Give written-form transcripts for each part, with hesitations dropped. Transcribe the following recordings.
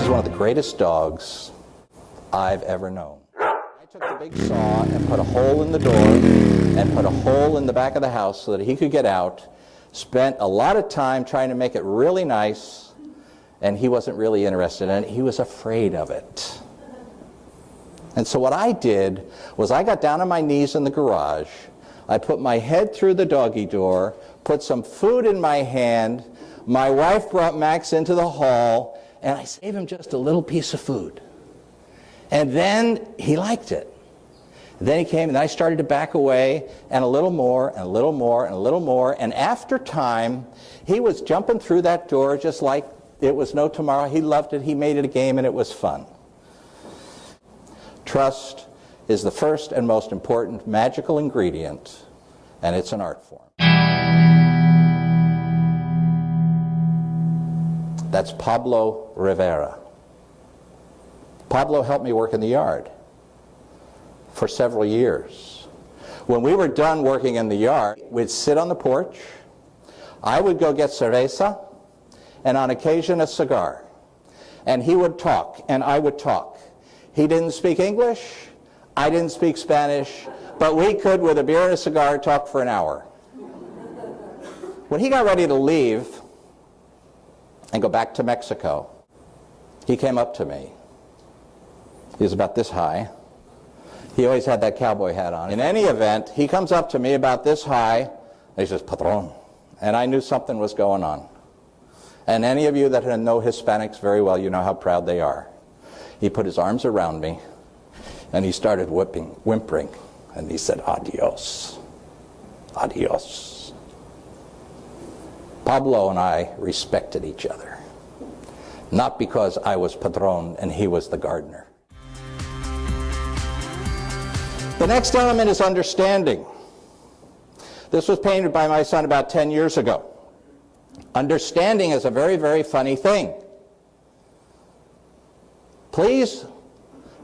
is one of the greatest dogs I've ever known. I took the big saw and put a hole in the door and put a hole in the back of the house so that he could get out. Spent a lot of time trying to make it really nice, and he wasn't really interested in it. He was afraid of it. And so what I did was I got down on my knees in the garage. I put my head through the doggy door, put some food in my hand. My wife brought Max into the hall, and I gave him just a little piece of food. And then he liked it. Then he came, and I started to back away, and a little more, and a little more, and a little more. And after time, he was jumping through that door just like it was no tomorrow. He loved it. He made it a game, and it was fun. Trust is the first and most important magical ingredient, and it's an art form. That's Pablo Rivera. Pablo helped me work in the yard for several years. When we were done working in the yard, we'd sit on the porch. I would go get cerveza, and on occasion a cigar. And he would talk, and I would talk. He didn't speak English, I didn't speak Spanish, but we could, with a beer and a cigar, talk for an hour. When he got ready to leave and go back to Mexico, he came up to me. He was about this high. He always had that cowboy hat on. In any event, he comes up to me about this high, and he says, "Patron." And I knew something was going on. And any of you that know Hispanics very well, you know how proud they are. He put his arms around me, and he started whimpering, and he said, "Adios, adios." Pablo and I respected each other, not because I was Patron and he was the gardener. The next element is understanding. This was painted by my son about 10 years ago. Understanding is a very, very funny thing. Please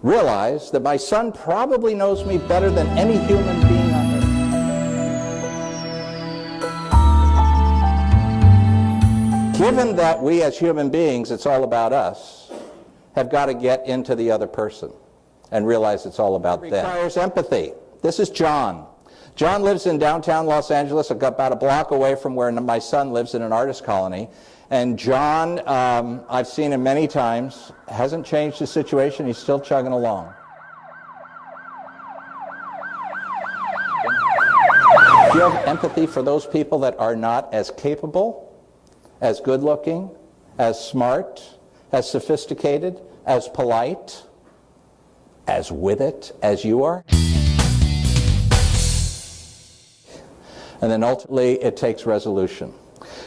realize that my son probably knows me better than any human being on earth. Given that we as human beings, it's all about us, have got to get into the other person and realize it's all about them. It requires empathy. This is John. John lives in downtown Los Angeles, about a block away from where my son lives in an artist colony. And John, I've seen him many times, hasn't changed his situation. He's still chugging along. Do you have empathy for those people that are not as capable, as good-looking, as smart, as sophisticated, as polite, as with it as you are? And then ultimately, it takes resolution.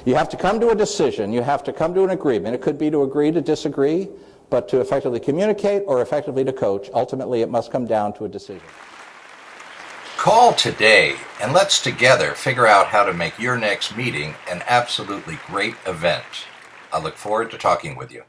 You have to come to a decision. You have to come to an agreement. It could be to agree to disagree, but to effectively communicate or effectively to coach. Ultimately, it must come down to a decision. Call today and let's together figure out how to make your next meeting an absolutely great event. I look forward to talking with you.